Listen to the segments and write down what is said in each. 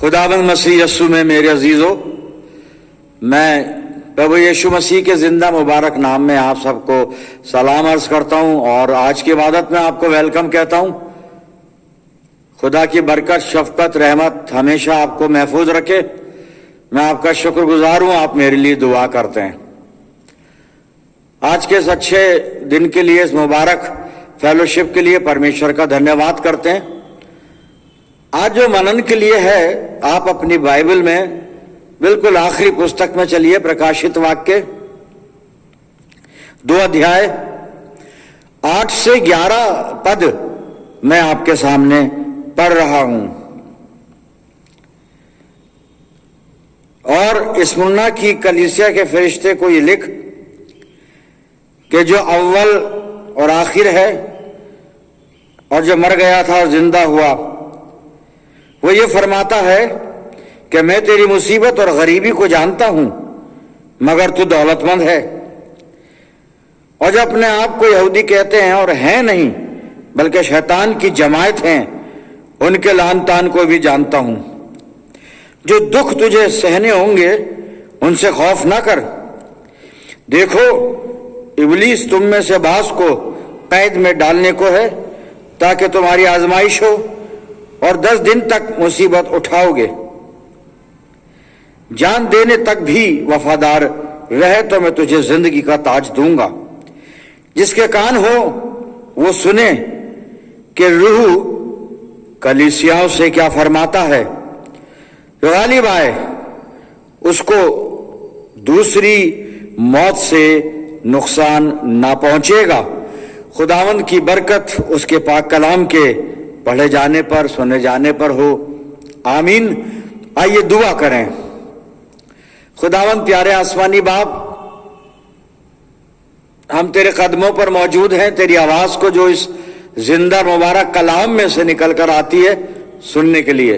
खुदावंद मसीह यस्सु में मेरे अजीजों, मैं प्रभु यीशु मसीह के जिंदा मुबारक नाम में आप सबको सलाम अर्ज करता हूं और आज की इबादत में आपको वेलकम कहता हूं। खुदा की बरकत, शफकत, रहमत हमेशा आपको महफूज रखे। मैं आपका शुक्रगुजार हूं, आप मेरे लिए दुआ करते हैं। आज के इस अच्छे दिन के लिए, इस मुबारक फेलोशिप के लिए परमेश्वर का धन्यवाद करते हैं। आज जो मनन के लिए है, आप अपनी बाइबल में बिल्कुल आखिरी पुस्तक में चलिए, प्रकाशित वाक्य 2 अध्याय 8 से 11 पद मैं आपके सामने पढ़ रहा हूं। और स्मुरना की कलीसिया के फरिश्ते को ये लिख कि जो अव्वल और आखिर है और जो मर गया था और जिंदा हुआ, वो ये फरमाता है कि मैं तेरी मुसीबत और गरीबी को जानता हूं, मगर तू दौलतमंद है। और जो अपने आप को यहूदी कहते हैं और हैं नहीं, बल्कि शैतान की जमात हैं, उनके लान तान को भी जानता हूं। जो दुख तुझे सहने होंगे, उनसे खौफ ना कर। देखो, इब्लीस तुम में से बास को कैद में डालने को है, ताकि तुम्हारी आजमाइश हो और 10 दिन तक मुसीबत उठाओगे। जान देने तक भी वफादार रहे तो मैं तुझे जिंदगी का ताज दूंगा। जिसके कान हो वो सुने कि रूह कलीसियाओं से क्या फरमाता है। जो गालिब आए उसको दूसरी मौत से नुकसान ना पहुंचेगा। खुदावंद की बरकत उसके पाक कलाम के पढ़े जाने पर, सुने जाने पर हो। आमीन। आइए दुआ करें। खुदावंद प्यारे आसमानी बाप, हम तेरे कदमों पर मौजूद हैं, तेरी आवाज को जो इस जिंदा मुबारक कलाम में से निकल कर आती है सुनने के लिए।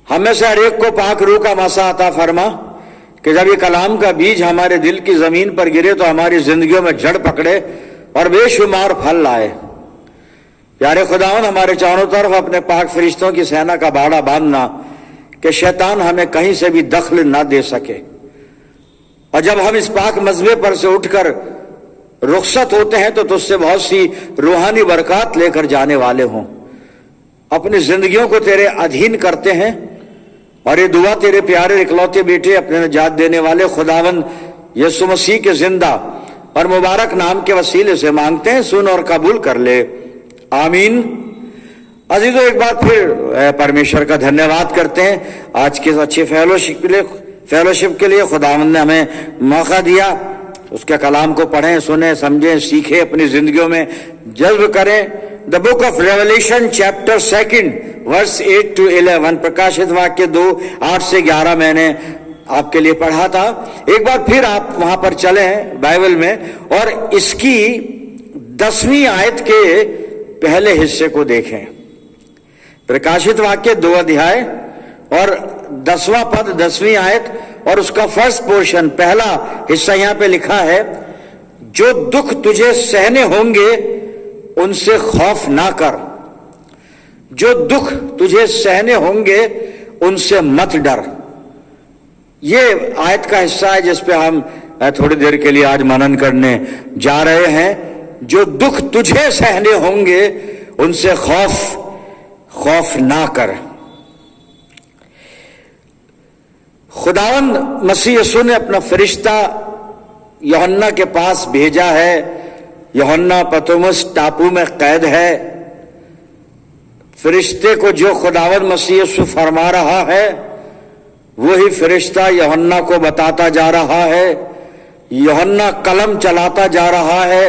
हमें से हर एक को पाक रूह का मसा अता फरमा कि जब ये कलाम का बीज हमारे दिल की जमीन पर गिरे तो हमारी जिंदगियों में जड़ पकड़े और बेशुमार फल लाए। प्यारे खुदावंद, हमारे चारों तरफ अपने पाक फरिश्तों की सेना का बाड़ा बांधना कि शैतान हमें कहीं से भी दखल ना दे सके। और जब हम इस पाक मजबे पर से उठकर रुखसत होते हैं तो तुझसे बहुत सी रूहानी बरकत लेकर जाने वाले हों। अपनी जिंदगियों को तेरे अधीन करते हैं और ये दुआ तेरे प्यारे इकलौते बेटे, अपने निजात देने वाले खुदावंद यीशु मसीह के जिंदा और मुबारक नाम के वसीले से मांगते हैं। सुन और कबूल कर ले। आमीन। अजीजों, एक बार फिर परमेश्वर का धन्यवाद करते हैं आज के अच्छे फेलोशिप के लिए। खुदावंद ने हमें मौका दिया, उसके कलाम को पढ़ें, सुने, समझें, सीखें, अपनी जिंदगियों में जज्ब करें। The book of Revelation chapter 2 verse 8 to 11, प्रकाशित वाक्य 2 8 से 11 मैंने आपके लिए पढ़ा था। एक बार फिर आप वहां पर चलें बाइबल में और इसकी 10वीं आयत के पहले हिस्से को देखें। प्रकाशित वाक्य 2 अध्याय और 10वां पद, 10वीं आयत और उसका फर्स्ट पोर्शन, पहला हिस्सा यहां पे लिखा है, जो दुख तुझे सहने होंगे उनसे खौफ ना कर। जो दुख तुझे सहने होंगे उनसे मत डर। ये आयत का हिस्सा है जिस पे हम थोड़ी देर के लिए आज मनन करने जा रहे हैं। जो दुख तुझे सहने होंगे उनसे खौफ ना कर। खुदावंद मसीह यीशु ने अपना फरिश्ता यूहन्ना के पास भेजा है। यूहन्ना पतमुस टापू में कैद है। फरिश्ते को जो खुदावंद मसीह यीशु फरमा रहा है वही फरिश्ता यूहन्ना को बताता जा रहा है। यूहन्ना कलम चलाता जा रहा है,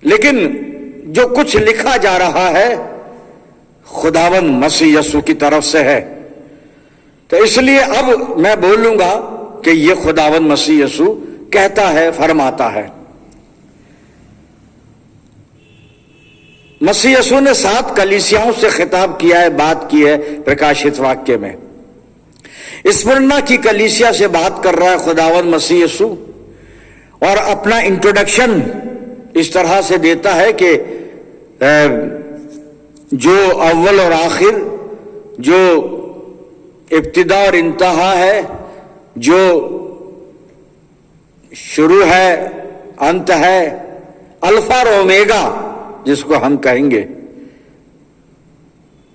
लेकिन जो कुछ लिखा जा रहा है खुदावंद मसीह यीशु की तरफ से है। तो इसलिए अब मैं बोलूंगा कि यह खुदावंद मसीह यीशु कहता है, फरमाता है। मसीह यीशु ने 7 कलीसियाओं से खिताब किया है, बात की है प्रकाशित वाक्य में। स्मुरना की कलीसिया से बात कर रहा है खुदावंद मसीह यीशु और अपना इंट्रोडक्शन इस तरह से देता है कि जो अव्वल और आखिर, जो इब्तिदा और इंतहा है, जो शुरू है अंत है, अल्फा और ओमेगा जिसको हम कहेंगे,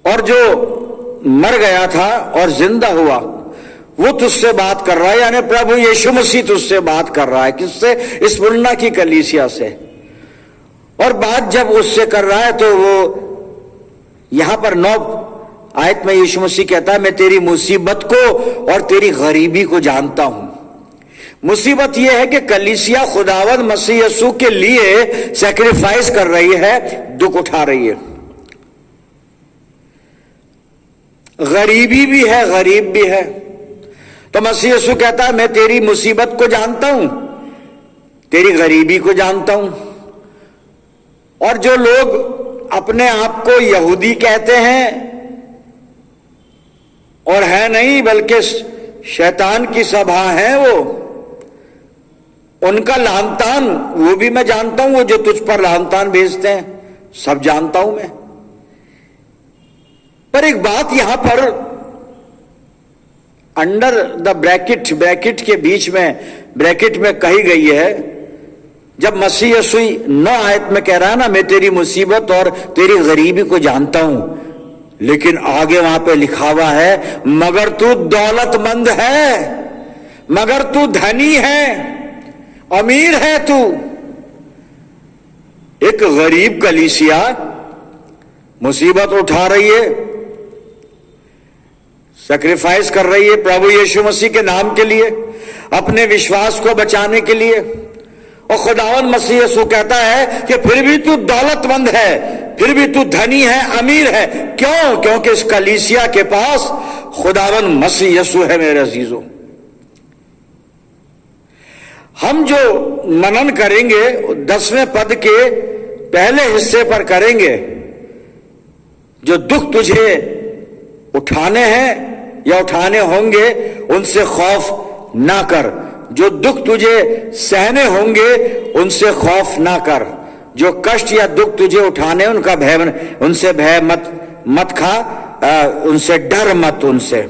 और जो मर गया था और जिंदा हुआ, वो तुझसे बात कर रहा है। यानी प्रभु यीशु मसीह तुझसे बात कर रहा है। किससे? इस मुन्ना की कलीसिया से। और बात जब उससे कर रहा है तो वो यहां पर 9 आयत में यीशु मसीह कहता है, मैं तेरी मुसीबत को और तेरी गरीबी को जानता हूं। मुसीबत यह है कि कलीसिया खुदावंद मसीह यीशु के लिए सैक्रिफाइस कर रही है, दुख उठा रही है। गरीबी भी है, गरीब भी है। तो मसीह यीशु कहता है, मैं तेरी मुसीबत को जानता हूं, तेरी गरीबी को जानता हूं। और जो लोग अपने आप को यहूदी कहते हैं और है नहीं बल्कि शैतान की सभा है, वो उनका लानतान वो भी मैं जानता हूं। वो जो तुझ पर लानतान भेजते हैं सब जानता हूं मैं। पर एक बात यहां पर अंडर द ब्रैकेट के बीच में, ब्रैकेट में कही गई है। जब मसीह यीशु 9 आयत में कह रहा है ना, मैं तेरी मुसीबत और तेरी गरीबी को जानता हूं, लेकिन आगे वहां पे लिखा हुआ है, मगर तू दौलतमंद है, मगर तू धनी है, अमीर है तू। एक गरीब कलीसिया मुसीबत उठा रही है, सैक्रिफाइस कर रही है प्रभु यीशु मसीह के नाम के लिए, अपने विश्वास को बचाने के लिए। और खुदावंद मसीह यीशु कहता है कि फिर भी तू दौलतमंद है, फिर भी तू धनी है, अमीर है। क्यों? क्योंकि इस कलीसिया के पास खुदावंद मसीह यीशु है। मेरे अजीजों, हम जो मनन करेंगे 10वें पद के पहले हिस्से पर करेंगे, जो दुख तुझे उठाने हैं या उठाने होंगे उनसे खौफ ना कर, जो दुख तुझे सहने होंगे उनसे खौफ ना कर, जो कष्ट या दुख तुझे उठाने उनका भय, उनसे भय मत खा, उनसे डर मत। उनसे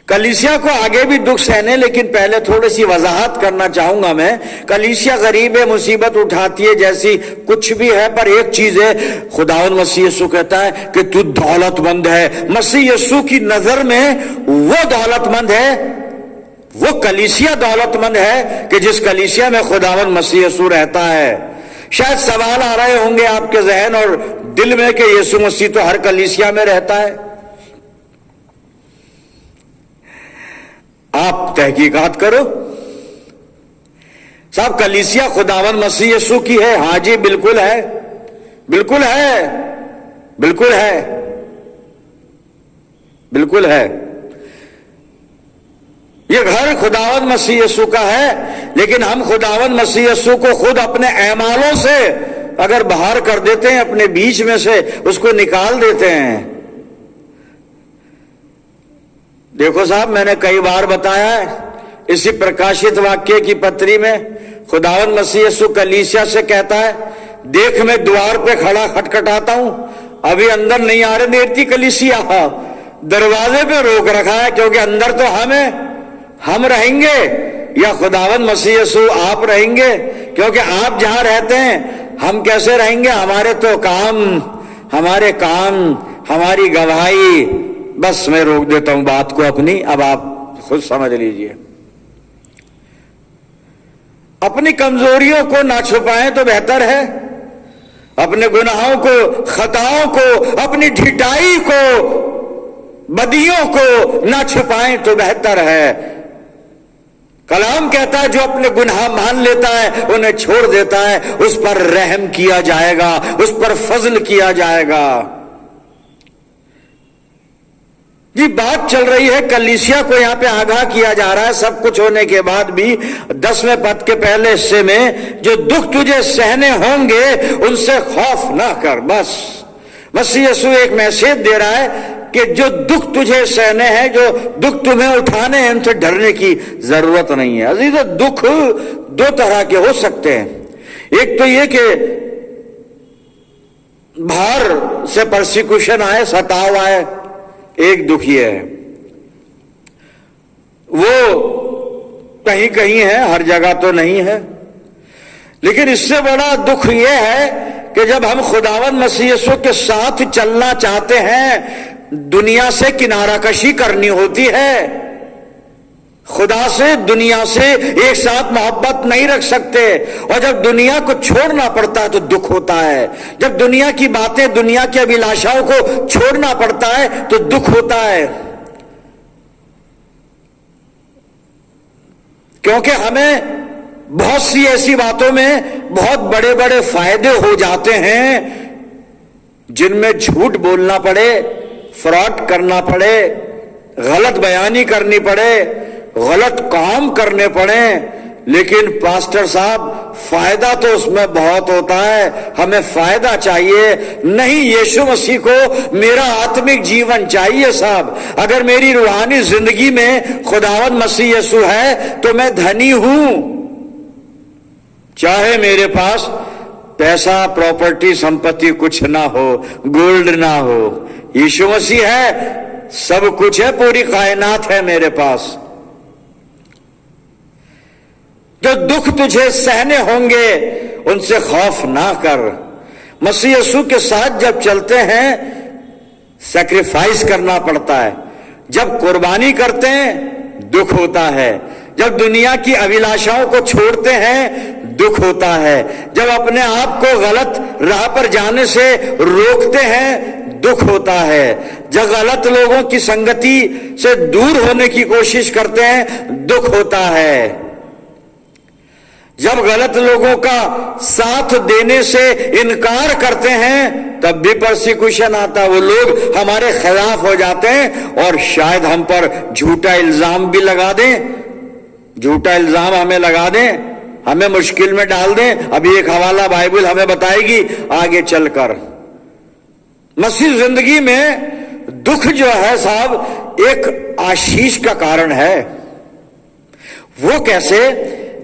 कलीसिया को आगे भी दुख सहने, लेकिन पहले थोड़ी सी वजाहत करना चाहूंगा मैं। कलीसिया गरीब है, मुसीबत उठाती है, जैसी कुछ भी है, पर एक चीज है, खुदावंद मसीह यीशु कहता है कि तू दौलतमंद है। मसीह यीशु की नजर में वो दौलतमंद है, वो कलीसिया दौलतमंद है कि जिस कलीसिया में खुदावंद मसीह यीशु रहता है। शायद सवाल आ रहे होंगे आपके जहन और दिल में कि यीशु मसीह तो हर कलीसिया में रहता है। आप तहकीकात करो, साहब कलीसिया खुदावंद मसीह यीशु की है? हां जी, बिल्कुल है, बिल्कुल है, बिल्कुल है, बिल्कुल है। ये घर खुदावंद मसीह यीशु का है, लेकिन हम खुदावंद मसीह यीशु को खुद अपने ऐमालों से अगर बाहर कर देते हैं, अपने बीच में से उसको निकाल देते हैं। देखो साहब, मैंने कई बार बताया है, इसी प्रकाशित वाक्य की पत्री में खुदावंद मसीह यीशु कलीसिया से कहता है, देख मैं द्वार पे खड़ा खटखटाता हूं, अभी अंदर नहीं आ रहे देरती कलीसिया, दरवाजे पे रोक रखा है, क्योंकि अंदर तो हम रहेंगे या खुदावंद मसीह यीशु आप रहेंगे? क्योंकि आप जहां रहते हैं हम कैसे रहेंगे? हमारे तो काम, हमारे काम, हमारी गवाही। बस मैं रोक देता हूं बात को अपनी, अब आप खुद समझ लीजिए। अपनी कमजोरियों को ना छुपाएं तो बेहतर है, अपने गुनाहों को, खताओं को, अपनी ढिठाई को, बदियों को ना छुपाएं तो बेहतर है। कलाम कहता है जो अपने गुनाह मान लेता है उन्हें छोड़ देता है, उस पर रहम किया जाएगा, उस पर फजल किया जाएगा। जी बात चल रही है, कलीसिया को यहां पे आगाह किया जा रहा है, सब कुछ होने के बाद भी 10वें पद के पहले हिस्से में, जो दुख तुझे सहने होंगे उनसे खौफ ना कर। बस मसीह यीशु एक मैसेज दे रहा है कि जो दुख तुझे सहने हैं, जो दुख तुम्हें उठाने हैं, उनसे डरने की जरूरत नहीं है। अजीज, दुख 2 तरह के हो सकते हैं। एक तो ये कि भार से परसिक्यूशन आए, सताव आए, एक दुख ये है, वो कहीं कहीं है, हर जगह तो नहीं है। लेकिन इससे बड़ा दुख यह है कि जब हम खुदावंद मसीह यीशु के साथ चलना चाहते हैं, दुनिया से किनारा कशी करनी होती है। खुदा से, दुनिया से एक साथ मोहब्बत नहीं रख सकते, और जब दुनिया को छोड़ना पड़ता है तो दुख होता है। जब दुनिया की बातें, दुनिया की अभिलाषाओं को छोड़ना पड़ता है तो दुख होता है, क्योंकि हमें बहुत सी ऐसी बातों में बहुत बड़े बड़े फायदे हो जाते हैं जिनमें झूठ बोलना पड़े, फ्रॉड करना पड़े, गलत बयानी करनी पड़े, गलत काम करने पड़े। लेकिन पास्टर साहब, फायदा तो उसमें बहुत होता है, हमें फायदा चाहिए नहीं, यीशु मसीह को मेरा आत्मिक जीवन चाहिए साहब। अगर मेरी रूहानी जिंदगी में खुदावंद मसीह यीशु है तो मैं धनी हूं। चाहे मेरे पास पैसा, प्रॉपर्टी, संपत्ति कुछ ना हो, गोल्ड ना हो, यीशु मसीह है, सब कुछ है, पूरी कायनात है मेरे पास। जो दुख तुझे सहने होंगे उनसे खौफ ना कर। मसीह यीशु के साथ जब चलते हैं सैक्रिफाइस करना पड़ता है, जब कुर्बानी करते हैं दुख होता है, जब दुनिया की अभिलाषाओं को छोड़ते हैं दुख होता है, जब अपने आप को गलत राह पर जाने से रोकते हैं दुख होता है, जब गलत लोगों की संगति से दूर होने की कोशिश करते हैं दुख होता है, जब गलत लोगों का साथ देने से इनकार करते हैं तब भी परसिक्यूशन आता है, वो लोग हमारे खिलाफ हो जाते हैं और शायद हम पर झूठा इल्जाम भी लगा दें, झूठा इल्जाम हमें लगा दें, हमें मुश्किल में डाल दें। अभी एक हवाला बाइबल हमें बताएगी आगे चलकर। मसीह जिंदगी में दुख जो है साहब एक आशीष का कारण है। वो कैसे?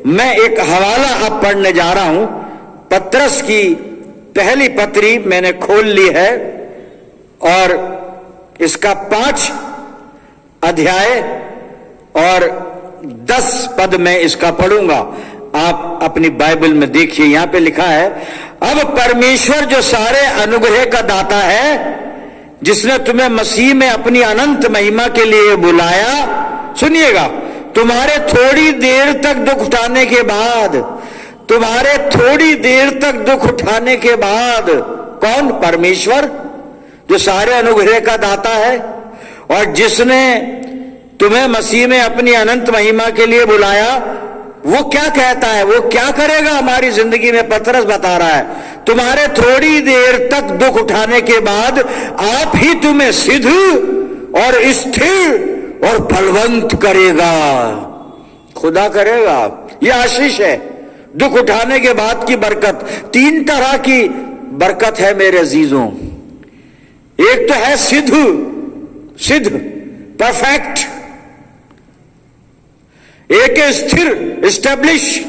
मैं एक हवाला अब पढ़ने जा रहा हूं, पतरस की पहली पत्री मैंने खोल ली है और इसका 5 अध्याय और 10 पद में इसका पढ़ूंगा। आप अपनी बाइबल में देखिए, यहां पे लिखा है, अब परमेश्वर जो सारे अनुग्रह का दाता है, जिसने तुम्हें मसीह में अपनी अनंत महिमा के लिए बुलाया, सुनिएगा, तुम्हारे थोड़ी देर तक दुख उठाने के बाद, तुम्हारे थोड़ी देर तक दुख उठाने के बाद, कौन? परमेश्वर जो सारे अनुग्रह का दाता है और जिसने तुम्हें मसीह में अपनी अनंत महिमा के लिए बुलाया, वो क्या कहता है, वो क्या करेगा हमारी जिंदगी में? पतरस बता रहा है, तुम्हारे थोड़ी देर तक दुख उठाने के बाद आप ही तुम्हें सिद्ध और स्थिर और बलवंत करेगा। खुदा करेगा, यह आशीष है। दुख उठाने के बाद की बरकत, 3 तरह की बरकत है मेरे अजीजों। एक तो है सिद्ध, परफेक्ट, एक है स्थिर, एस्टेब्लिश,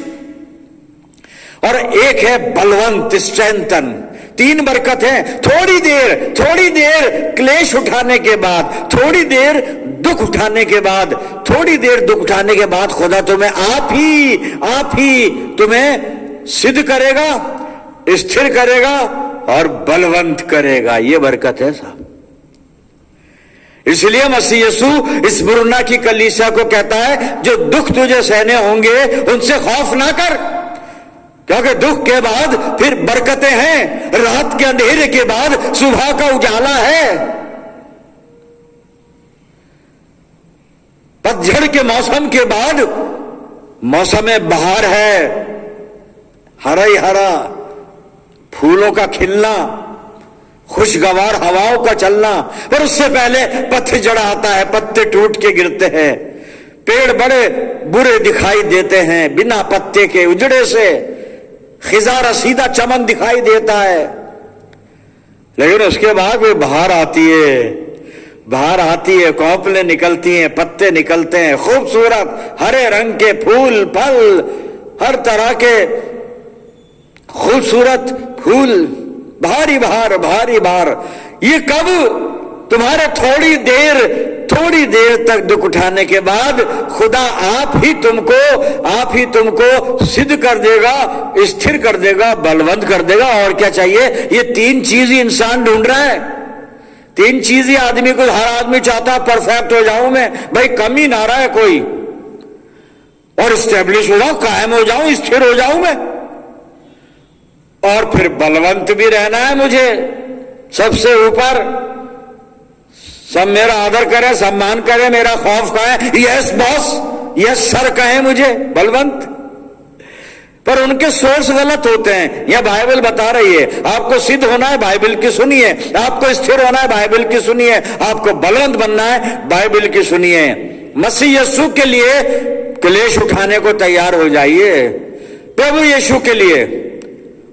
और एक है बलवंत, स्ट्रेंथन। 3 बरकत है। थोड़ी देर क्लेश उठाने के बाद, थोड़ी देर दुख उठाने के बाद, थोड़ी देर दुख उठाने के बाद खुदा तुम्हें आप ही तुम्हें सिद्ध करेगा, स्थिर करेगा और बलवंत करेगा। यह बरकत है साहब। इसलिए मसीह यीशु इस स्मुरना की कलीसिया को कहता है, जो दुख तुझे सहने होंगे उनसे खौफ ना कर, क्योंकि दुख के बाद फिर बरकतें हैं, रात के अंधेरे के बाद सुबह का उजाला है, पतझड़ के मौसम के बाद मौसम बहार है, हरा ही हरा, फूलों का खिलना, खुशगवार हवाओं का चलना। पर उससे पहले पतझड़ आता है, पत्ते टूट के गिरते हैं, पेड़ बड़े बुरे दिखाई देते हैं, बिना पत्ते के उजड़े से खिजा रसीदा चमन दिखाई देता है। लेकिन उसके बाद भी बाहर आती है, कोपलें निकलती हैं, पत्ते निकलते हैं, खूबसूरत हरे रंग के फूल, फल, हर तरह के खूबसूरत फूल भारी भार भारी भार। ये कब तुम्हारे थोड़ी देर तक दुख उठाने के बाद खुदा आप ही तुमको सिद्ध कर देगा, स्थिर कर देगा, बलवंत कर देगा। और क्या चाहिए? ये तीन चीज ही इंसान ढूंढ रहा है। तीन चीज ही आदमी को, हर आदमी चाहता है परफेक्ट हो जाऊं मैं, भाई कमी ना रहा है कोई, और स्टेब्लिश हो जाऊं, कायम हो जाऊं, स्थिर हो जाऊं मैं, और फिर बलवंत भी रहना है मुझे, सबसे ऊपर सब मेरा आदर करें, सम्मान करें, मेरा खौफ कहें, यस बॉस, यस सर कहें मुझे, बलवंत। पर उनके सोर्स गलत होते हैं। यह बाइबल बता रही है आपको सिद्ध होना है, बाइबल की सुनिए। आपको स्थिर होना है, बाइबल की सुनिए। आपको बलवंत बनना है, बाइबल की सुनिए। मसीह यीशु के लिए क्लेश उठाने को तैयार हो जाइए। प्रभु यीशु के लिए,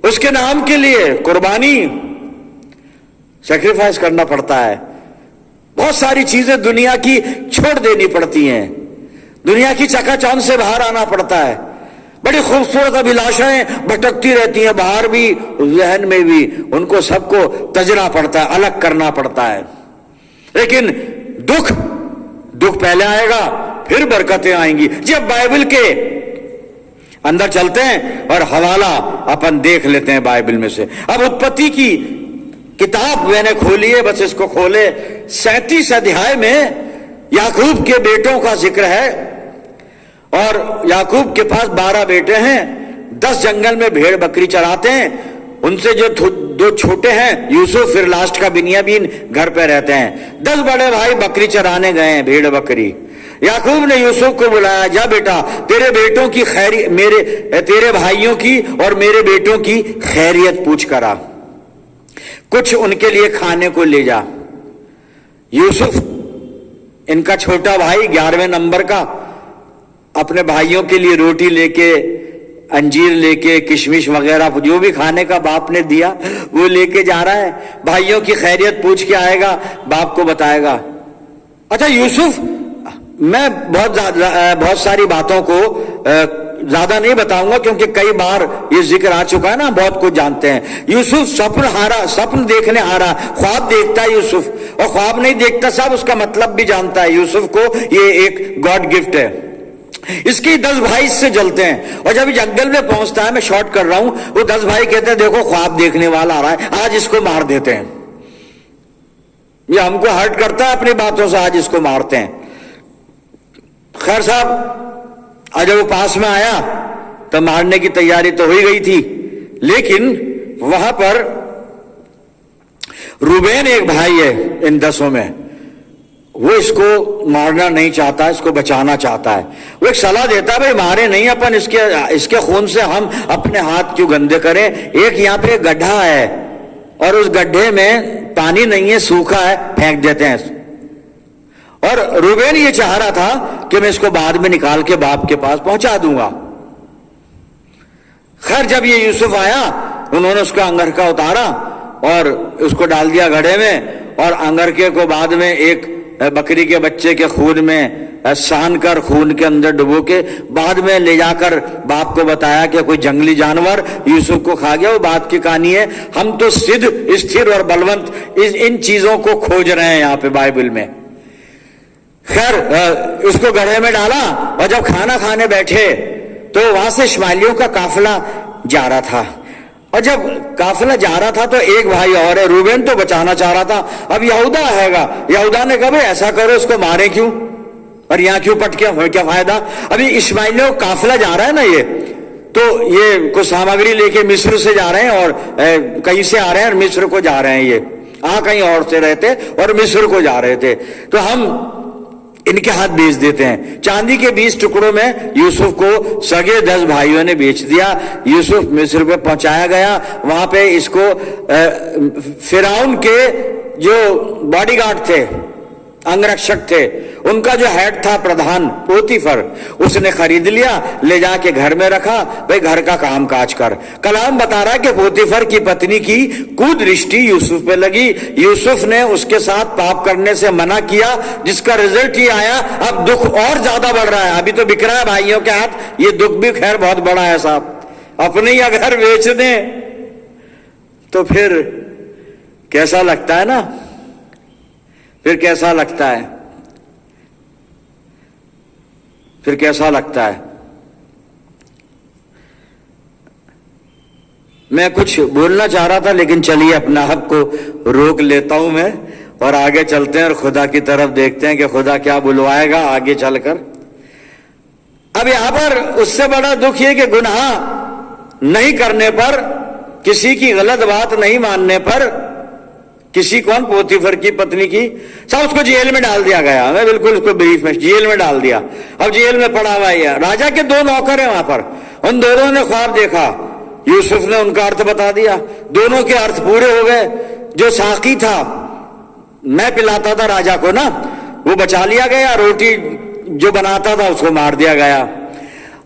उसके नाम के लिए कुर्बानी, सैक्रिफाइस करना पड़ता है। बहुत सारी चीजें दुनिया की छोड़ देनी पड़ती हैं, दुनिया की चकाचौंध से बाहर आना पड़ता है। बड़ी खूबसूरत अभिलाषाएं भटकती रहती हैं, बाहर भी जहन में भी, उनको सबको तजना पड़ता है, अलग करना पड़ता है। लेकिन दुख पहले आएगा, फिर बरकतें आएंगी। जब बाइबल के अंदर चलते हैं और हवाला अपन देख लेते हैं बाइबल में से। अब उत्पत्ति की किताब मैंने खोली है, बस इसको खोले। 37 अध्याय में याकूब के बेटों का जिक्र है, और याकूब के पास 12 बेटे हैं। 10 जंगल में भेड़ बकरी चराते हैं। उनसे जो दो छोटे हैं यूसुफ, फिर लास्ट का बिन्यामीन घर पे रहते हैं। 10 बड़े भाई बकरी चराने गए हैं, भेड़ बकरी। याकूब ने यूसुफ को बुलाया, जा बेटा, तेरे बेटों की तेरे भाइयों की और मेरे बेटों की खैरियत पूछ करा, कुछ उनके लिए खाने को ले जा। यूसुफ, इनका छोटा भाई 11वें नंबर का, अपने भाइयों के लिए रोटी लेके, अंजीर लेके, किशमिश वगैरह जो भी खाने का बाप ने दिया वो लेके जा रहा है। भाइयों की खैरियत पूछ के आएगा, बाप को बताएगा। अच्छा यूसुफ, मैं बहुत सारी बातों को ज्यादा नहीं बताऊंगा क्योंकि कई बार ये जिक्र आ चुका है ना, बहुत कुछ जानते हैं। यूसुफ स्वप्न देखने आ रहा, ख्वाब देखता है यूसुफ, और ख्वाब नहीं देखता साहब, उसका मतलब भी जानता है। यूसुफ को ये एक गॉड गिफ्ट है। इसके 10 भाई इससे जलते हैं, और जब जंगल में पहुंचता है, मैं शॉर्ट कर रहा हूं, वो 10 भाई कहते हैं देखो ख्वाब देखने वाला आ रहा है, आज इसको मार देते हैं। ये हमको हर्ट करता है अपनी बातों से, आज इसको मारते हैं। खैर साहब, आज जब वो पास में आया तो मारने की तैयारी तो हो ही गई थी, लेकिन वहां पर रूबेन एक भाई है इन 10 में, वो इसको मारना नहीं चाहता, इसको बचाना चाहता है। वो एक सलाह देता है, भाई मारे नहीं अपन, इसके खून से हम अपने हाथ क्यों गंदे करें। एक यहाँ पे गड्ढा है और उस गड्ढे में पानी नहीं है, सूखा है, फेंक देते हैं। और रूबेन ये चाह रहा था कि मैं इसको बाद में निकाल के बाप के पास पहुंचा दूंगा। खैर जब ये यूसुफ आया, उन्होंने उसका अंगरखा उतारा और उसको डाल दिया घड़े में, और अंगरखे को बाद में एक बकरी के बच्चे के खून में सान कर, खून के अंदर डुबो के बाद में ले जाकर बाप को बताया कि कोई जंगली जानवर यूसुफ को खा गया। वो बात की कहानी है। हम तो सिद्ध, स्थिर और बलवंत इन चीजों को खोज रहे हैं यहाँ पे बाइबल में। खैर उसको गड्ढे में डाला, और जब खाना खाने बैठे तो वहां से इश्माइलियों का काफिला जा रहा था। और जब काफिला जा रहा था तो एक भाई और है, रूबेन तो बचाना चाह रहा था। अब यहूदा आएगा, यहूदा ने कहा भाई ऐसा करो, इसको मारे क्यों और यहाँ क्यों पटके, हो क्या फायदा। अभी इश्माइलियों का काफिला जा रहा है ना, ये तो ये कुछ सामग्री लेके मिस्र से जा रहे हैं, और कहीं से आ रहे हैं और मिस्र को जा रहे हैं। ये कहीं और से रहते और मिस्र को जा रहे थे, तो हम इनके हाथ बेच देते हैं। चांदी के 20 टुकड़ों में यूसुफ को सगे 10 भाइयों ने बेच दिया। यूसुफ मिस्र पे पहुंचाया गया। वहां पे इसको फिरौन के जो बॉडीगार्ड थे, अंगरक्षक थे, उनका जो हेड था प्रधान पोतीफर, उसने खरीद लिया, ले जाके घर में रखा, भाई घर का काम काज कर। कलाम बता रहा है कि पोतीफर की पत्नी की कुदृष्टि यूसुफ पे लगी। यूसुफ ने उसके साथ पाप करने से मना किया, जिसका रिजल्ट ये आया, अब दुख और ज्यादा बढ़ रहा है। अभी तो बिक रहा है भाइयों के हाथ, ये दुख भी खैर बहुत बड़ा है साहब। अपने ही अगर बेच दें तो फिर कैसा लगता है ना? फिर कैसा लगता है? फिर कैसा लगता है? मैं कुछ बोलना चाह रहा था, लेकिन चलिए अपना आप को रोक लेता हूं मैं और आगे चलते हैं और खुदा की तरफ देखते हैं कि खुदा क्या बुलवाएगा आगे चलकर। अब यहां पर उससे बड़ा दुख यह कि गुनाह नहीं करने पर, किसी की गलत बात नहीं मानने पर, किसी कौन पोतीफर की पत्नी की, सब उसको जेल में डाल दिया गया। मैं बिल्कुल उसको ब्रीफ में जेल में डाल दिया। अब जेल में पड़ा हुआ है। राजा के 2 नौकर हैं वहां पर, उन दोनों ने ख्वाब देखा, यूसुफ ने उनका अर्थ बता दिया, दोनों के अर्थ पूरे हो गए। जो साकी था, मैं पिलाता था राजा को ना, वो बचा लिया गया, रोटी जो बनाता था उसको मार दिया गया,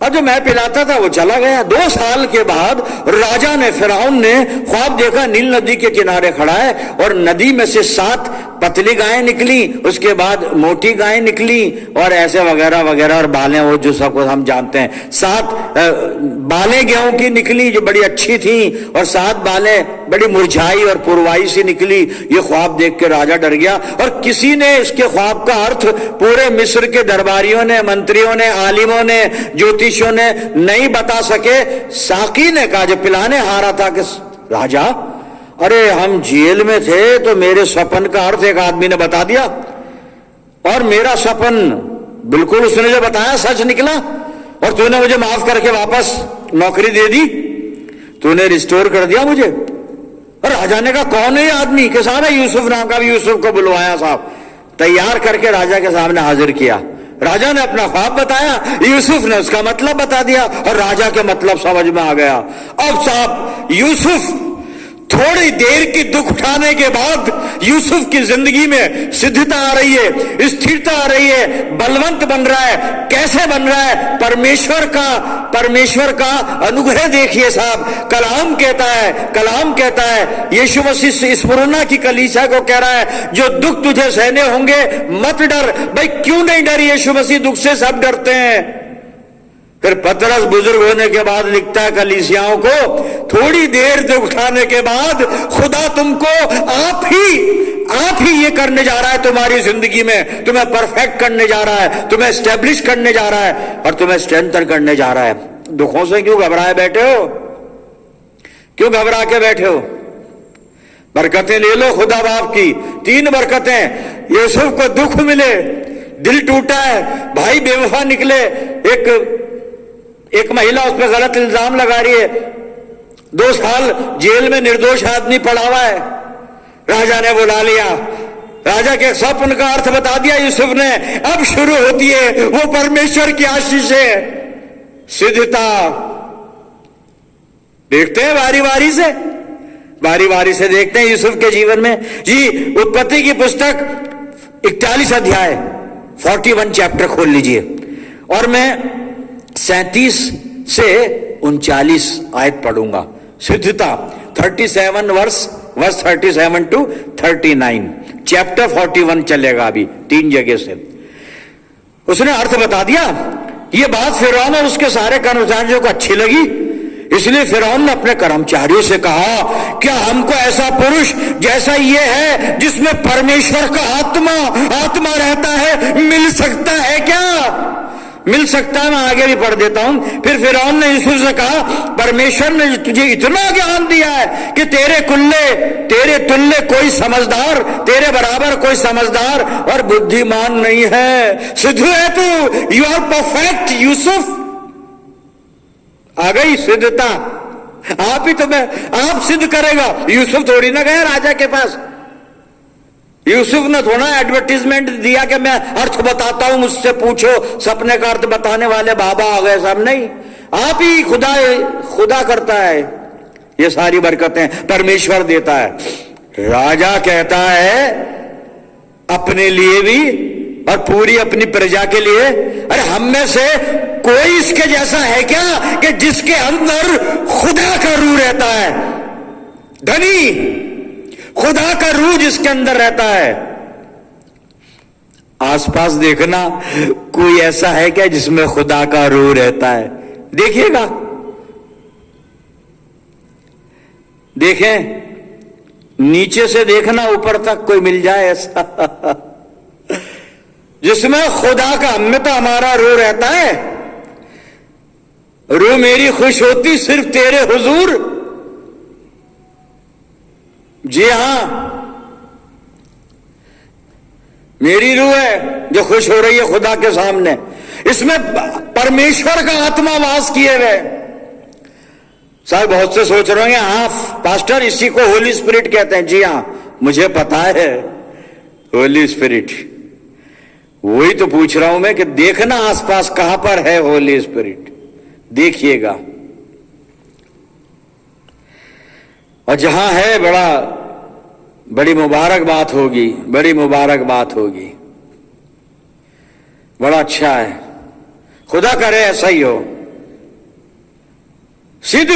और जो मैं पिलाता था वो चला गया। 2 साल के बाद राजा ने, फिरौन ने ख्वाब देखा, नील नदी के किनारे खड़ा है और नदी में से 7 पतली गायें निकली, उसके बाद मोटी गायें निकली और ऐसे वगैरह वगैरह, और बालें वो जो सब हम जानते हैं। 7 बालें गेहूं की निकली जो बड़ी अच्छी थी, और 7 बालें बड़ी मुरझाई और पुरवाई सी निकली। ये ख्वाब देख के राजा डर गया, और किसी ने इसके ख्वाब का अर्थ, पूरे मिस्र के दरबारियों ने, मंत्रियों ने, आलिमों ने, ज्योतिषियों ने नहीं बता सके। साकी ने कहा, जो पिलाने हारा था, कि राजा, अरे हम जेल में थे तो मेरे सपन का अर्थ एक आदमी ने बता दिया, और मेरा सपन बिल्कुल उसने जो बताया सच निकला, और तूने मुझे माफ करके वापस नौकरी दे दी, तूने रिस्टोर कर दिया मुझे। और राजा ने कहा, कौन है ये आदमी? कि साहब है यूसुफ नाम का। यूसुफ को बुलवाया, साहब तैयार करके राजा के सामने हाजिर किया। राजा ने अपना ख्वाब बताया, यूसुफ ने उसका मतलब बता दिया, और राजा के मतलब समझ में आ गया। अब साहब यूसुफ थोड़ी देर की दुख उठाने के बाद यूसुफ की जिंदगी में सिद्धता आ रही है, स्थिरता आ रही है, बलवंत बन रहा है। कैसे बन रहा है? परमेश्वर का अनुग्रह देखिए साहब। कलाम कहता है यीशु मसीह स्मुरना की कलीसिया को कह रहा है, जो दुख तुझे सहने होंगे मत डर। भाई क्यों नहीं डर? यीशु मसीह दुख से सब डरते हैं। फिर पतरस बुजुर्ग होने के बाद लिखता है कलीसियाओं को, थोड़ी देर दुख उठाने के बाद खुदा तुमको आप ही ये करने जा रहा है तुम्हारी जिंदगी में। तुम्हें परफेक्ट करने जा रहा है, तुम्हें एस्टेब्लिश करने जा रहा है, और तुम्हें स्ट्रेंथन करने जा रहा है। दुखों से क्यों घबराए बैठे हो? क्यों घबरा के बैठे हो? बरकतें ले लो खुदा बाप की। 3 बरकतें। यूसुफ को दुख मिले, दिल टूटा है, भाई बेवफा निकले, एक महिला उस पर गलत इल्जाम लगा रही है, 2 साल जेल में निर्दोष आदमी पड़ा हुआ है। राजा ने बुला लिया, राजा के स्वप्न का अर्थ बता दिया यूसुफ ने। अब शुरू होती है वो परमेश्वर की आशीष है, सिद्धता। देखते हैं बारी बारी से देखते हैं यूसुफ के जीवन में। जी, उत्पत्ति की पुस्तक 41 अध्याय 41 चैप्टर खोल लीजिए, और मैं 37 से 39 आयत पढ़ूंगा। सिद्धता 37 वर्स 37 to 39, चैप्टर 41 चलेगा अभी 3 जगह से। उसने अर्थ बता दिया। ये बात फिरौन और उसके सारे कर्मचारियों को अच्छी लगी, इसलिए फिरौन ने अपने कर्मचारियों से कहा, क्या हमको ऐसा पुरुष जैसा ये है, जिसमें परमेश्वर का आत्मा रहता है, मिल सकता है क्या? मिल सकता है। मैं आगे भी पढ़ देता हूं। फिर फिरौन ने यूसुफ से कहा, परमेश्वर ने तुझे इतना ज्ञान दिया है कि तेरे तुल्य कोई समझदार, तेरे बराबर कोई समझदार और बुद्धिमान नहीं है। सिद्ध है तू, यू आर परफेक्ट यूसुफ। आ गई सिद्धता। आप सिद्ध करेगा। यूसुफ थोड़ी ना गया राजा के पास। यूसुफ ने थोड़ा एडवर्टीजमेंट दिया कि मैं अर्थ बताता हूं, मुझसे पूछो। सपने का अर्थ बताने वाले बाबा आ गए सब। नहीं, आप ही खुदा करता है। ये सारी बरकतें परमेश्वर देता है। राजा कहता है अपने लिए भी और पूरी अपनी प्रजा के लिए, अरे हम में से कोई इसके जैसा है क्या कि जिसके अंदर खुदा का रूह रहता है? धनी खुदा का रूह जिसके अंदर रहता है। आसपास देखना, कोई ऐसा है क्या जिसमें खुदा का रूह रहता है? देखिएगा, देखें, नीचे से देखना ऊपर तक कोई मिल जाए ऐसा जिसमें खुदा का, हमें तो हमारा रूह रहता है, रूह मेरी खुश होती सिर्फ तेरे हुजूर। जी हां, मेरी रूह है जो खुश हो रही है खुदा के सामने। इसमें परमेश्वर का आत्मा वास किए हुए। साहब बहुत से सोच रहे होंगे, हाँ पास्टर इसी को होली स्पिरिट कहते हैं। जी हां, मुझे पता है होली स्पिरिट। वही तो पूछ रहा हूं मैं कि देखना आसपास कहां पर है होली स्पिरिट, देखिएगा। और जहां है बड़ी मुबारक बात होगी, बड़ी मुबारक बात होगी। बड़ा अच्छा है, खुदा करे ऐसा ही हो। सिद्ध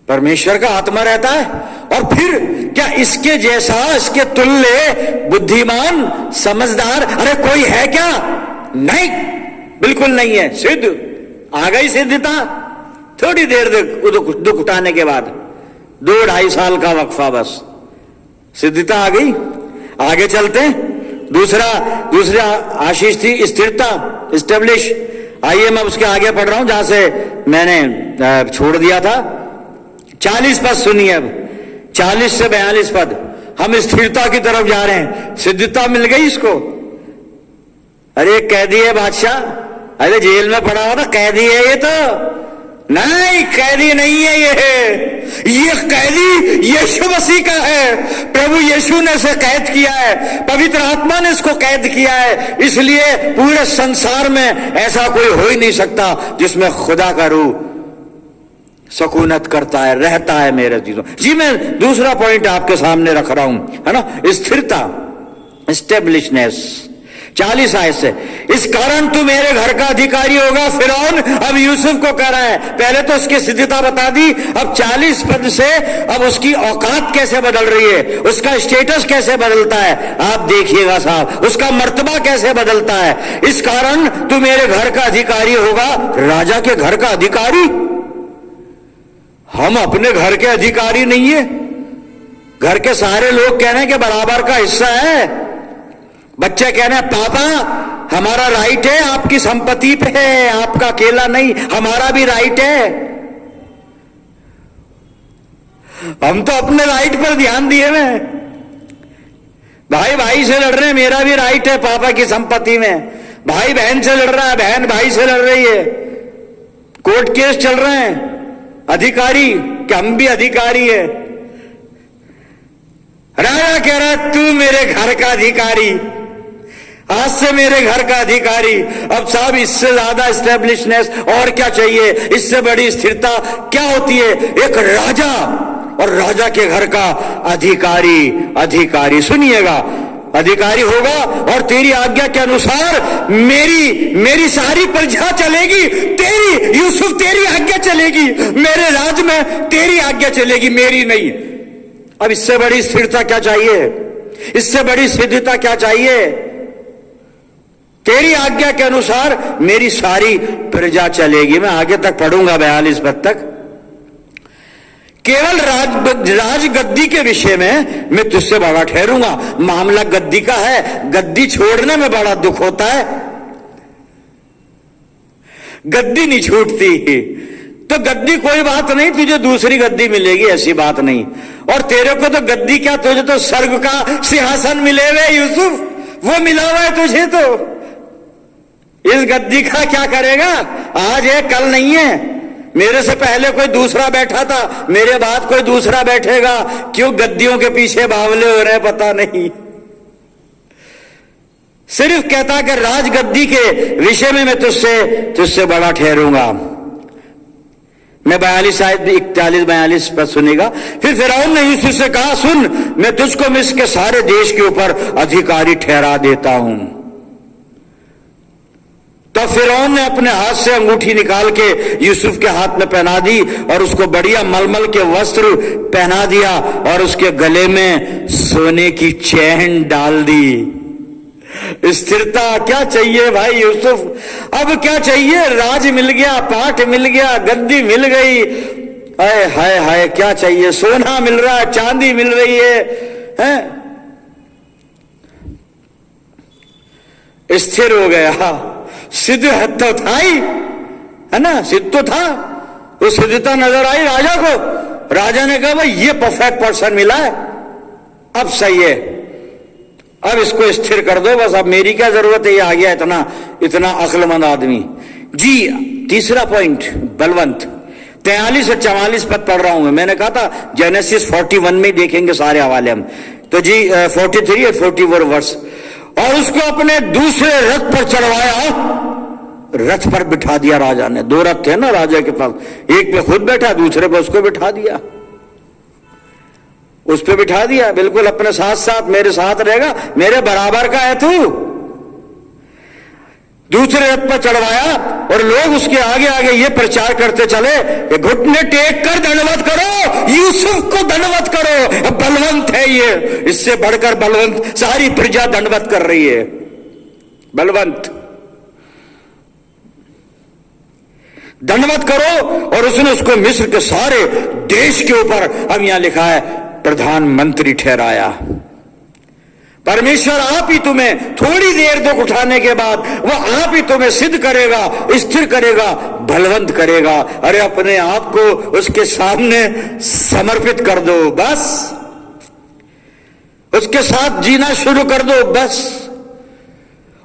परमेश्वर का आत्मा रहता है। और फिर क्या इसके जैसा, इसके तुल्य बुद्धिमान, समझदार अरे कोई है क्या? नहीं, बिल्कुल नहीं है। सिद्ध आ गई सिद्धता थोड़ी देर दुख उठाने के बाद, 2-2.5 साल का वक्फा, बस सिद्धता आ गई। आगे चलते हैं। दूसरा आशीष थी स्थिरता, स्टेब्लिश। आइए मैं उसके आगे पढ़ रहा हूं जहां से मैंने छोड़ दिया था। 40 पद सुनिए अब, 40 से 42 पद। हम स्थिरता की तरफ जा रहे हैं। सिद्धता मिल गई इसको। अरे कैदी है बादशाह, अरे जेल में पड़ा हुआ था, कैदी है ये तो। नहीं, कैदी नहीं है ये कैदी यीशु मसीह का है। प्रभु यीशु ने इसे कैद किया है, पवित्र आत्मा ने इसको कैद किया है। इसलिए पूरे संसार में ऐसा कोई हो ही नहीं सकता जिसमें खुदा का रूह सकूनत करता है, रहता है मेरे चीजों। जी मैं दूसरा पॉइंट आपके सामने रख रहा हूं, है ना, स्थिरता, स्टेब्लिशनेस। 40 आयत से, इस कारण तू मेरे घर का अधिकारी होगा। फिरौन अब यूसुफ को कह रहा है, पहले तो उसकी सिद्धता बता दी, अब 40 पद से अब उसकी औकात कैसे बदल रही है, उसका स्टेटस कैसे बदलता है, आप देखिएगा साहब, उसका मर्तबा कैसे बदलता है। इस कारण तू मेरे घर का अधिकारी होगा। राजा के घर का अधिकारी? हम अपने घर के अधिकारी नहीं है। घर के सारे लोग कह रहे हैं कि बराबर का हिस्सा है। बच्चे कह रहे हैं पापा हमारा राइट है आपकी संपत्ति पे है, आपका अकेला नहीं, हमारा भी राइट है। हम तो अपने राइट पर ध्यान दिए हुए। भाई भाई से लड़ रहे हैं, मेरा भी राइट है पापा की संपत्ति में। भाई बहन से लड़ रहा है, बहन भाई से लड़ रही है। कोर्ट केस चल रहे हैं। अधिकारी कि हम भी अधिकारी है। राजा कह रहा है तू मेरे घर का अधिकारी, आज से मेरे घर का अधिकारी। अब साहब इससे ज्यादा स्टैब्लिशनेस और क्या चाहिए, इससे बड़ी स्थिरता क्या होती है? एक राजा और राजा के घर का अधिकारी। सुनिएगा, अधिकारी होगा और तेरी आज्ञा के अनुसार मेरी सारी प्रजा चलेगी। तेरी यूसुफ तेरी आज्ञा चलेगी, मेरे राज में तेरी आज्ञा चलेगी, मेरी नहीं। अब इससे बड़ी स्थिरता क्या चाहिए, इससे बड़ी सिद्धता क्या चाहिए? तेरी आज्ञा के अनुसार मेरी सारी प्रजा चलेगी। मैं आगे तक पढ़ूंगा 42 पद तक। केवल राज गद्दी के विषय में मैं तुझसे बड़ा ठहरूंगा। मामला गद्दी का है, गद्दी छोड़ने में बड़ा दुख होता है। गद्दी नहीं छूटती तो गद्दी कोई बात नहीं, तुझे दूसरी गद्दी मिलेगी, ऐसी बात नहीं। और तेरे को तो गद्दी क्या, तुझे तो स्वर्ग का सिंहासन मिले हुए यूसुफ, वो मिला हुआ है तुझे। तो इस गद्दी का क्या करेगा? आज है कल नहीं है। मेरे से पहले कोई दूसरा बैठा था, मेरे बाद कोई दूसरा बैठेगा। क्यों गद्दियों के पीछे बावले हो रहे पता नहीं। सिर्फ कहता कि राजगद्दी के विषय में मैं तुझसे बड़ा ठहरूंगा। मैं 41 पर सुनेगा। फिर फिरौन ने यूसुफ से कहा, सुन मैं तुझको मिस्र के सारे देश के ऊपर अधिकारी ठहरा देता हूं। तो फिरौन ने अपने हाथ से अंगूठी निकाल के यूसुफ के हाथ में पहना दी और उसको बढ़िया मलमल के वस्त्र पहना दिया और उसके गले में सोने की चैन डाल दी। स्थिरता क्या चाहिए भाई यूसुफ? अब क्या चाहिए? राज मिल गया, पाठ मिल गया, गद्दी मिल गई, अरे हाय हाय क्या चाहिए, सोना मिल रहा है, चांदी मिल रही है? स्थिर हो गया। सिद्ध तो था ही, है ना, सिद्ध तो था, तो सिद्धता नजर आई राजा को। राजा ने कहा भाई ये परफेक्ट पर्सन मिला है, अब सही है, अब इसको स्थिर कर दो बस, अब मेरी क्या जरूरत है, ये आ गया इतना इतना अक्लमंद आदमी जी। तीसरा पॉइंट, बलवंत। 43 से 44 पद पढ़ रहा हूं मैं, मैंने कहा था जेनेसिस 41 में देखेंगे सारे हवाले हम, तो जी 43 और 44 वर्ष। और उसको अपने दूसरे रथ पर चढ़वाया, रथ पर बिठा दिया राजा ने। 2 रथ थे ना राजा के पास, एक पे खुद बैठा, दूसरे पे उसको बिठा दिया, उस पे बिठा दिया, बिल्कुल अपने साथ साथ, मेरे साथ रहेगा, मेरे बराबर का है तू। दूसरे रथ पर चढ़वाया और लोग उसके आगे आगे ये प्रचार करते चले कि घुटने टेक कर दंडवत करो, यूसुफ को दंडवत करो, बलवंत है ये, इससे बढ़कर बलवंत सारी प्रजा दंडवत कर रही है, बलवंत, दंडवत करो। और उसने उसको मिस्र के सारे देश के ऊपर, अब यहां लिखा है, प्रधानमंत्री ठहराया। परमेश्वर आप ही तुम्हें थोड़ी देर दुख उठाने के बाद वो आप ही तुम्हें सिद्ध करेगा, स्थिर करेगा, बलवंत करेगा। अरे अपने आप को उसके सामने समर्पित कर दो, बस उसके साथ जीना शुरू कर दो, बस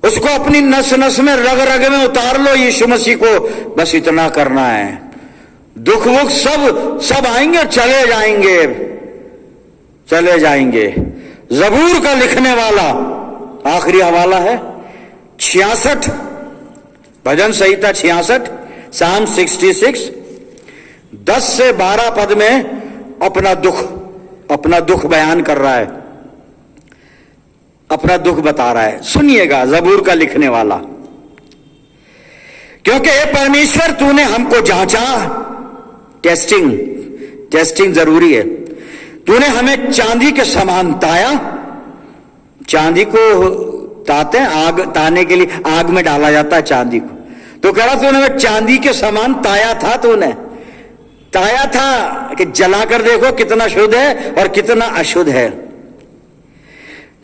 उसको अपनी नस नस में, रग रग में उतार लो यीशु मसीह को, बस इतना करना है। दुख वुख सब आएंगे, चले जाएंगे, चले जाएंगे। जबूर का लिखने वाला, आखिरी हवाला है 66, भजन संहिता 66, साम 66, 10 से 12 पद में अपना दुख बयान कर रहा है, अपना दुख बता रहा है। सुनिएगा जबूर का लिखने वाला, क्योंकि हे परमेश्वर तूने हमको जांचा, टेस्टिंग जरूरी है। तूने हमें चांदी के समान ताया, चांदी को ताते हैं, आग ताने के लिए आग में डाला जाता है चांदी को, तो कह रहा तूने हमें चांदी के समान ताया था, तूने ताया था कि जलाकर देखो कितना शुद्ध है और कितना अशुद्ध है।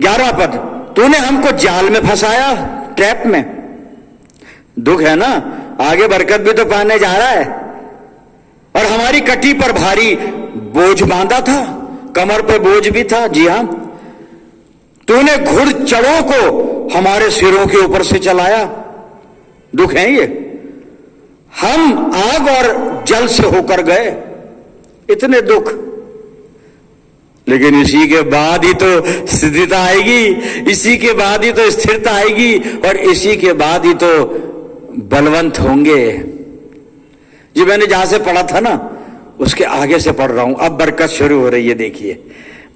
11 पद, तूने हमको जाल में फंसाया, ट्रैप में। दुख है ना, आगे बरकत भी तो पाने जा रहा है, और हमारी कटी पर भारी बोझ बांधा था, कमर पे बोझ भी था। जी हां, तूने घुड़चड़ों को हमारे सिरों के ऊपर से चलाया। दुख है ये, हम आग और जल से होकर गए, इतने दुख। लेकिन इसी के बाद ही तो स्थिरता आएगी, इसी के बाद ही तो स्थिरता आएगी, और इसी के बाद ही तो बलवंत होंगे। जी मैंने जहां से पढ़ा था ना, उसके आगे से पढ़ रहा हूं, अब बरकत शुरू हो रही है। देखिए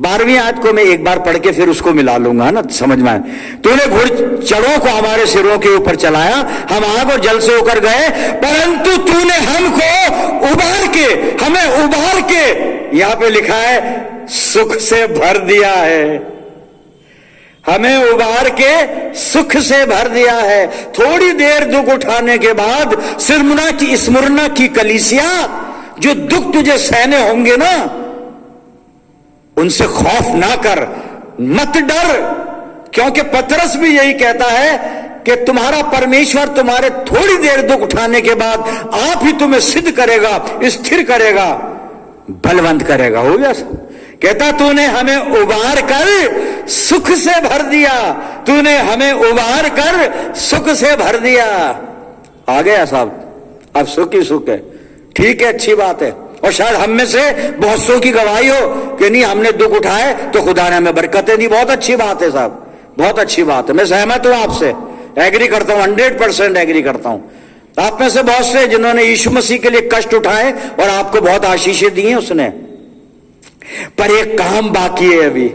12वीं आयत को मैं एक बार पढ़ के फिर उसको मिला लूंगा ना, समझ में आए। तूने घुड़चड़ों को हमारे सिरों के ऊपर चलाया, हम आग और जल से होकर गए, परंतु तूने हमको हमें उबार के, यहां पे लिखा है सुख से भर दिया है, हमें उबार के सुख से भर दिया है। थोड़ी देर दुख उठाने के बाद स्मुरना की कलीसिया, जो दुख तुझे सहने होंगे ना, उनसे खौफ ना कर, मत डर, क्योंकि पतरस भी यही कहता है कि तुम्हारा परमेश्वर तुम्हारे थोड़ी देर दुख उठाने के बाद आप ही तुम्हें सिद्ध करेगा, स्थिर करेगा, बलवंत करेगा। हो गया, कहता तूने हमें उबार कर सुख से भर दिया, तूने हमें उबार कर सुख से भर दिया। आ गया साहब, अब सुख ही सुख है, ठीक है, अच्छी बात है। और शायद हम में से बहुत सौ की गवाही हो कि नहीं, हमने दुख उठाए तो खुदा ने हमें बरकतें दी। बहुत अच्छी बात है साहब, बहुत अच्छी बात है, मैं सहमत हूं आपसे, एग्री करता हूं, 100% एग्री करता हूं। आप में से बहुत से जिन्होंने यीशु मसीह के लिए कष्ट उठाए और आपको बहुत आशीषें दी हैं उसने, पर एक काम बाकी है अभी,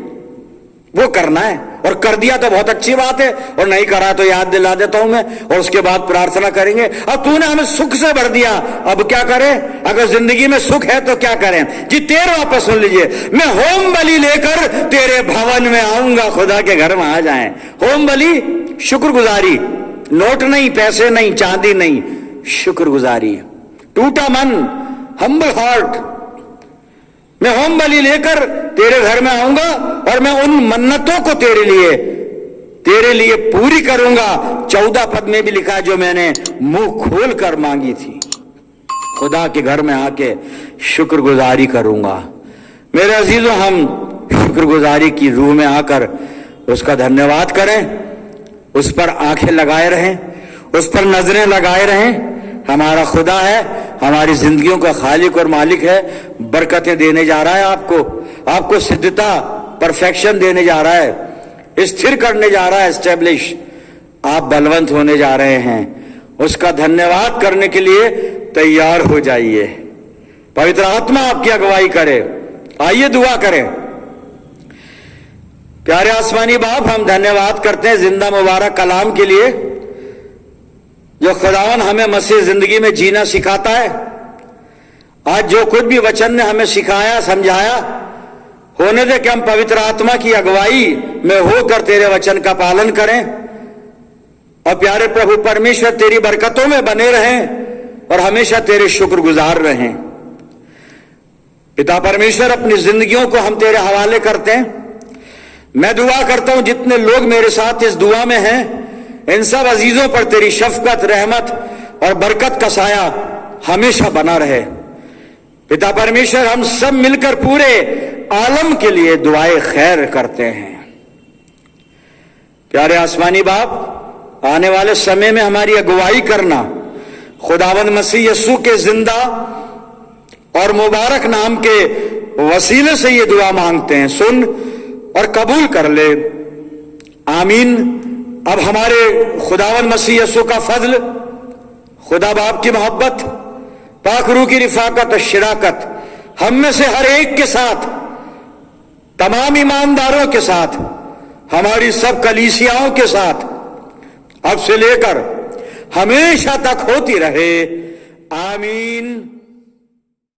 वो करना है, और कर दिया तो बहुत अच्छी बात है, और नहीं करा तो याद दिला देता हूं मैं, और उसके बाद प्रार्थना करेंगे। अब तूने हमें सुख से भर दिया, अब क्या करें? अगर जिंदगी में सुख है तो क्या करें जी? 13 वापस सुन लीजिए, मैं होम बलि लेकर तेरे भवन में आऊंगा, खुदा के घर में आ जाएं। होम बलि शुक्रगुजारी, नोट नहीं, पैसे नहीं, चांदी नहीं, शुक्रगुजारी, टूटा मन, हम्बल हार्ट, मैं होम बलि लेकर तेरे घर में आऊंगा और मैं उन मन्नतों को तेरे लिए पूरी करूंगा। 14 पद में भी लिखा है, जो मैंने मुंह खोल कर मांगी थी, खुदा के घर में आके शुक्रगुजारी करूंगा। मेरे अजीजों, हम शुक्रगुजारी की रूह में आकर उसका धन्यवाद करें, उस पर आंखें लगाए रहें, उस पर नजरें लगाए रहें। हमारा खुदा है, हमारी जिंदगियों का खालिक और मालिक है, बरकतें देने जा रहा है आपको सिद्धता, परफेक्शन देने जा रहा है, स्थिर करने जा रहा है, एस्टेब्लिश। आप बलवंत होने जा रहे हैं। उसका धन्यवाद करने के लिए तैयार हो जाइए। पवित्र आत्मा आपकी अगुवाई करे। आइए दुआ करें। प्यारे आसमानी बाप, हम धन्यवाद करते हैं जिंदा मुबारक कलाम के लिए, जो खुदावन हमें मसीह जिंदगी में जीना सिखाता है। आज जो कुछ भी वचन ने हमें सिखाया, समझाया, होने दे कि हम पवित्र आत्मा की अगुवाई में होकर तेरे वचन का पालन करें। और प्यारे प्रभु परमेश्वर, तेरी बरकतों में बने रहें और हमेशा तेरे शुक्रगुजार रहें। पिता परमेश्वर, अपनी जिंदगियों को हम तेरे हवाले करते हैं। मैं दुआ करता हूं जितने लोग मेरे साथ इस दुआ में हैं, इन सब अजीजों पर तेरी शफकत, रहमत और बरकत का साया हमेशा बना रहे। पिता परमेश्वर, हम सब मिलकर पूरे आलम के लिए दुआए खैर करते हैं। प्यारे आसमानी बाप, आने वाले समय में हमारी अगुवाई करना। खुदावंद मसीह यस्सु के जिंदा और मुबारक नाम के वसीले से ये दुआ मांगते हैं। सुन और कबूल कर ले, आमीन। अब हमारे खुदावंद मसीह यस्सु का फजल, खुदा बाप की मोहब्बत, पाक रूह की रिफाकत और शिराकत हम में से हर एक के साथ, तमाम ईमानदारों के साथ, हमारी सब कलीसियाओं के साथ अब से लेकर हमेशा तक होती रहे। आमीन।